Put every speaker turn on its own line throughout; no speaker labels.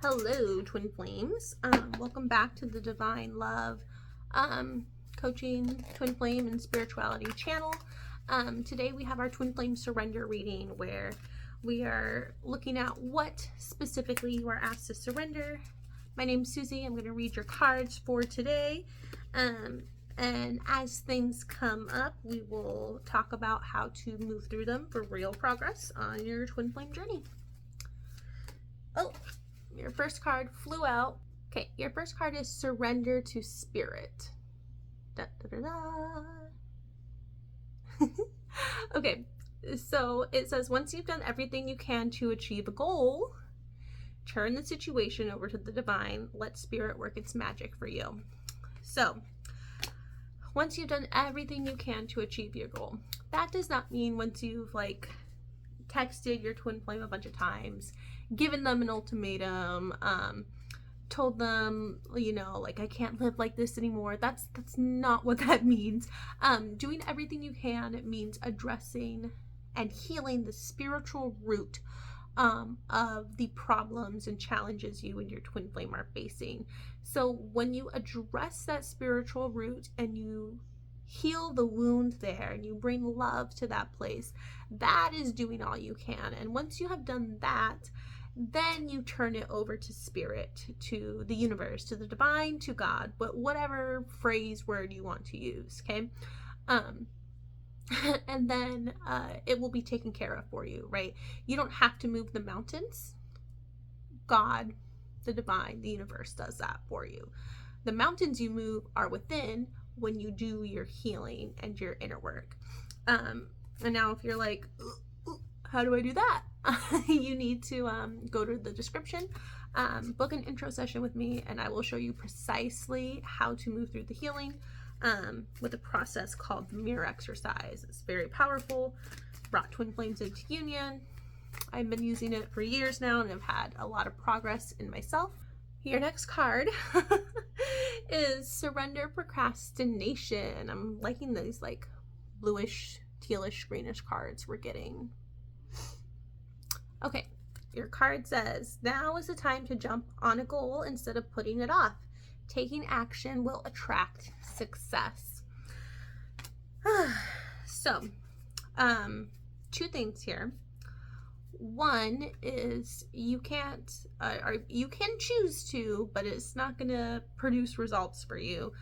Hello, Twin Flames. Welcome back to the Divine Love Coaching, Twin Flame, and Spirituality channel. Today we have our Twin Flame Surrender reading where we are looking at what specifically you are asked to surrender. My name's Susie. I'm going to read your cards for today. And as things come up, we will talk about how to move through them for real progress on your Twin Flame journey. Oh, your first card flew out. Okay, your first card is Surrender to Spirit. Da, da, da, da. Okay, so it says, once you've done everything you can to achieve a goal, turn the situation over to the divine. Let Spirit work its magic for you. So, once you've done everything you can to achieve your goal, that does not mean once you've texted your twin flame a bunch of times, given them an ultimatum, told them, I can't live like this anymore. That's not what that means. Doing everything you can, it means addressing and healing the spiritual root of the problems and challenges you and your twin flame are facing. So when you address that spiritual root and you heal the wound there and you bring love to that place, that is doing all you can. And once you have done that, then you turn it over to Spirit, to the universe, to the divine, to God, but whatever phrase, word you want to use, okay? And then it will be taken care of for you, right? You don't have to move the mountains. God, the divine, the universe does that for you. The mountains you move are within when you do your healing and your inner work. And now if you're like, how do I do that? You need to go to the description, book an intro session with me, and I will show you precisely how to move through the healing with a process called the mirror exercise. It's very powerful, brought twin flames into union. I've been using it for years now and I've had a lot of progress in myself. Your next card is Surrender Procrastination. I'm liking these bluish, tealish, greenish cards we're getting. Okay, your card says, now is the time to jump on a goal instead of putting it off. Taking action will attract success. So, two things here. One is you can't, or you can choose to, but it's not going to produce results for you.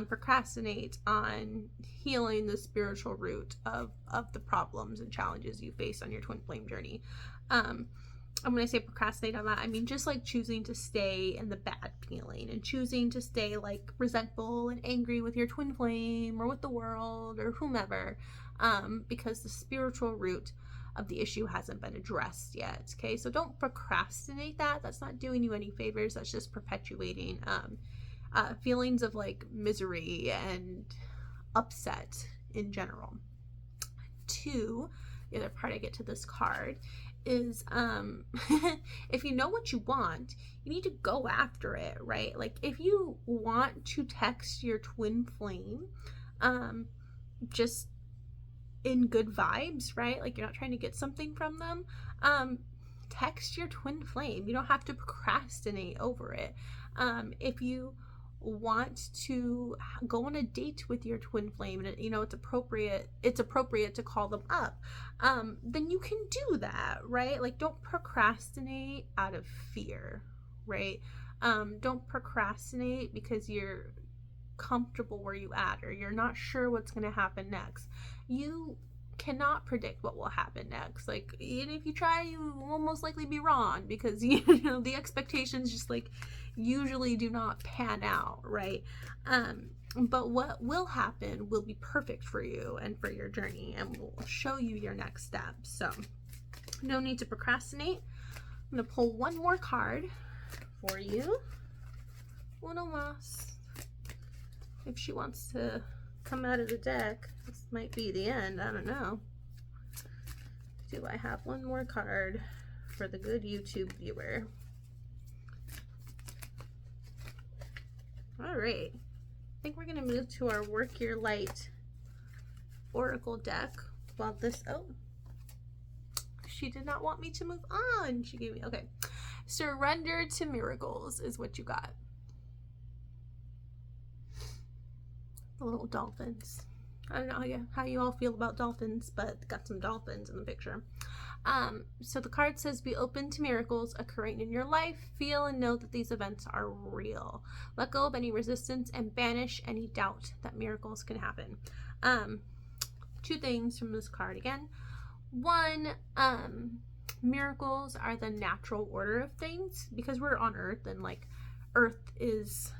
Procrastinate on healing the spiritual root of the problems and challenges you face on your twin flame journey. When I say procrastinate on that, I mean just choosing to stay in the bad feeling and choosing to stay resentful and angry with your twin flame or with the world or whomever, because the spiritual root of the issue hasn't been addressed yet. Okay, so don't procrastinate that. That's not doing you any favors. That's just perpetuating feelings of misery and upset in general. Two, the other part I get to this card is if you know what you want, you need to go after it, right? If you want to text your twin flame just in good vibes, right? You're not trying to get something from them, text your twin flame. You don't have to procrastinate over it. If you want to go on a date with your twin flame and it's appropriate to call them up, then you can do that, right? Don't procrastinate out of fear, right? Don't procrastinate because you're comfortable where you at or you're not sure what's going to happen next. You cannot predict what will happen next. Even if you try, you will most likely be wrong because the expectations just usually do not pan out, right? But what will happen will be perfect for you and for your journey and will show you your next steps. So no need to procrastinate. I'm going to pull one more card for you. Uno más. If she wants to come out of the deck, this might be the end. I don't know. Do I have one more card for the good YouTube viewer? All right. I think we're going to move to our Work Your Light Oracle deck while this, she did not want me to move on. She gave me, okay. Surrender to miracles is what you got. The little dolphins. I don't know how you all feel about dolphins, but got some dolphins in the picture. So the card says, be open to miracles occurring in your life. Feel and know that these events are real. Let go of any resistance and banish any doubt that miracles can happen. Two things from this card again. One, miracles are the natural order of things because we're on Earth, and like Earth is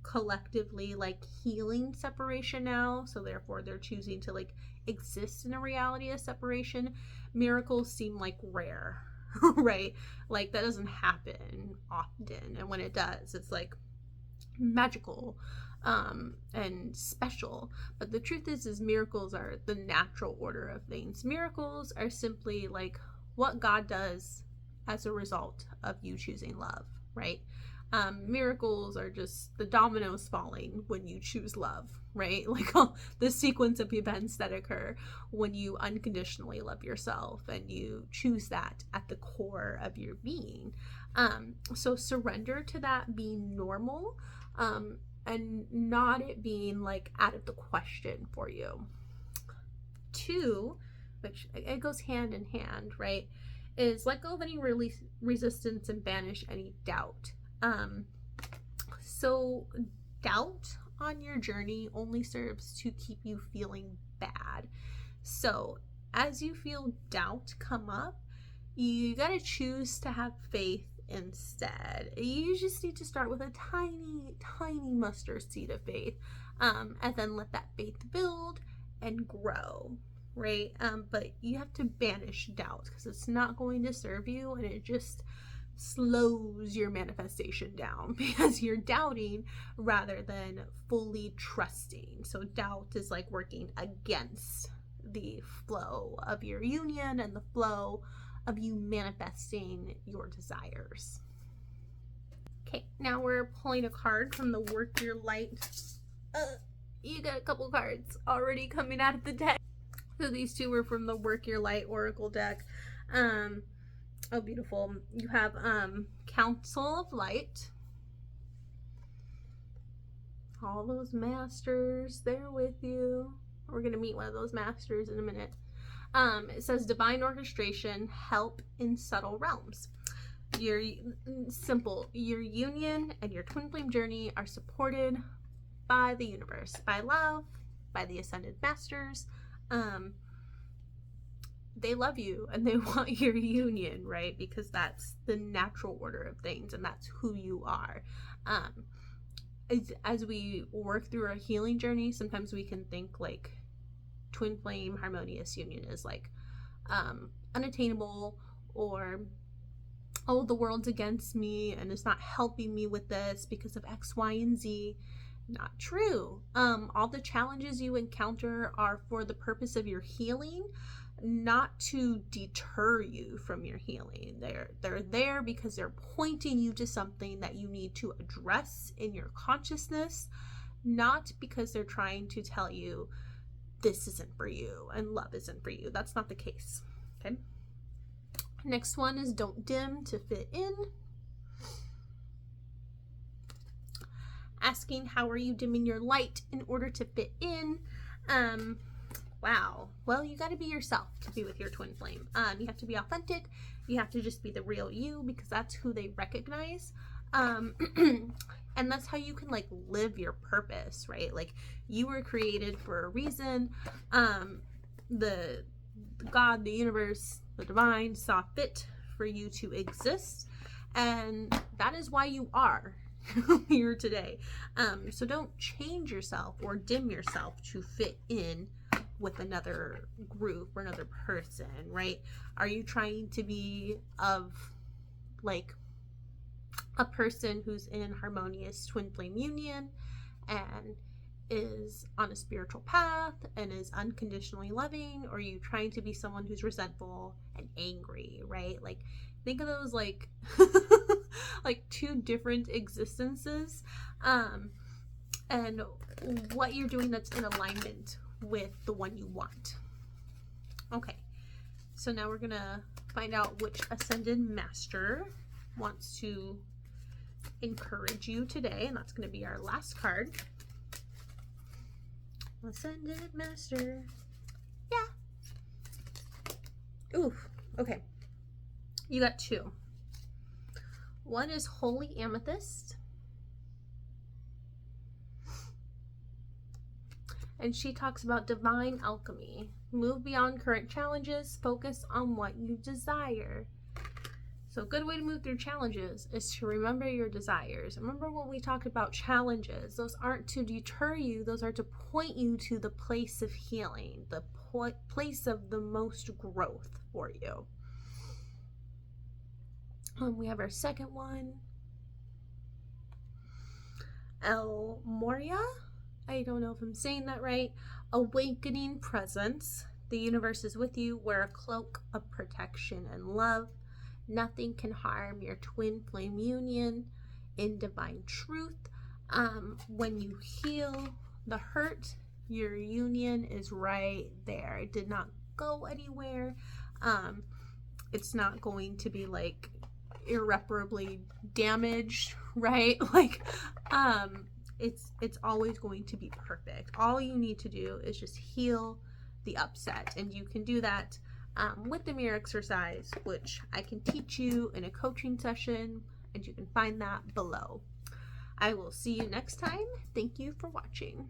collectively like healing separation now, so therefore they're choosing to like exist in a reality of separation. Miracles seem like rare, right? Like that doesn't happen often, and when it does, it's like magical and special. But the truth is miracles are the natural order of things. Miracles are simply like what God does as a result of you choosing love, right? Miracles are just the dominoes falling when you choose love, right? Like the sequence of events that occur when you unconditionally love yourself and you choose that at the core of your being. So surrender to that being normal, and not it being like out of the question for you. Two, which it goes hand in hand, right, is let go of any resistance and banish any doubt. So doubt on your journey only serves to keep you feeling bad. So as you feel doubt come up, you got to choose to have faith instead. You just need to start with a tiny mustard seed of faith, and then let that faith build and grow, right? But you have to banish doubt because it's not going to serve you, and it just slows your manifestation down because you're doubting rather than fully trusting. So doubt is like working against the flow of your union and the flow of you manifesting your desires. Okay, now we're pulling a card from the Work Your Light. You got a couple cards already coming out of the deck. So these two were from the Work Your Light Oracle deck. Oh, beautiful. You have Council of Light. All those masters, they're with you. We're going to meet one of those masters in a minute. It says divine orchestration, help in subtle realms. Your union and your twin flame journey are supported by the universe, by love, by the ascended masters. They love you and they want your union, right? Because that's the natural order of things and that's who you are. As we work through our healing journey, sometimes we can think like twin flame harmonious union is like unattainable, or oh, the world's against me and it's not helping me with this because of X, Y, and Z. Not true. All the challenges you encounter are for the purpose of your healing, not to deter you from your healing. They're there because they're pointing you to something that you need to address in your consciousness, not because they're trying to tell you this isn't for you and love isn't for you. That's not the case. Okay. Next one is don't dim to fit in. Asking how are you dimming your light in order to fit in. Wow. Well, you got to be yourself to be with your twin flame. You have to be authentic. You have to just be the real you because that's who they recognize. And that's how you can like live your purpose, right? Like you were created for a reason. The God, the universe, the divine saw fit for you to exist. And that is why you are here today. So don't change yourself or dim yourself to fit in with another group or another person, right? Are you trying to be of like a person who's in harmonious twin flame union and is on a spiritual path and is unconditionally loving, or are you trying to be someone who's resentful and angry, right? Like think of those like like two different existences, and what you're doing that's in alignment with the one you want. Okay, so now we're gonna Find out which Ascended Master wants to encourage you today, and that's going to be our last card. Ascended Master. Yeah. Ooh, okay. You got two. One is Holy Amethyst. And she talks about divine alchemy. Move beyond current challenges. Focus on what you desire. So a good way to move through challenges is to remember your desires. Remember when we talked about challenges, those aren't to deter you. Those are to point you to the place of healing, the place of the most growth for you. We have our second one. El Moria. I don't know if I'm saying that right. Awakening presence. The universe is with you. Wear a cloak of protection and love. Nothing can harm your twin flame union in divine truth. When you heal the hurt, your union is right there. It did not go anywhere. It's not going to be like irreparably damaged, right? Like, it's always going to be perfect. All you need to do is just heal the upset, and you can do that with the mirror exercise, which I can teach you in a coaching session, and you can find that below. I will see you next time. Thank you for watching.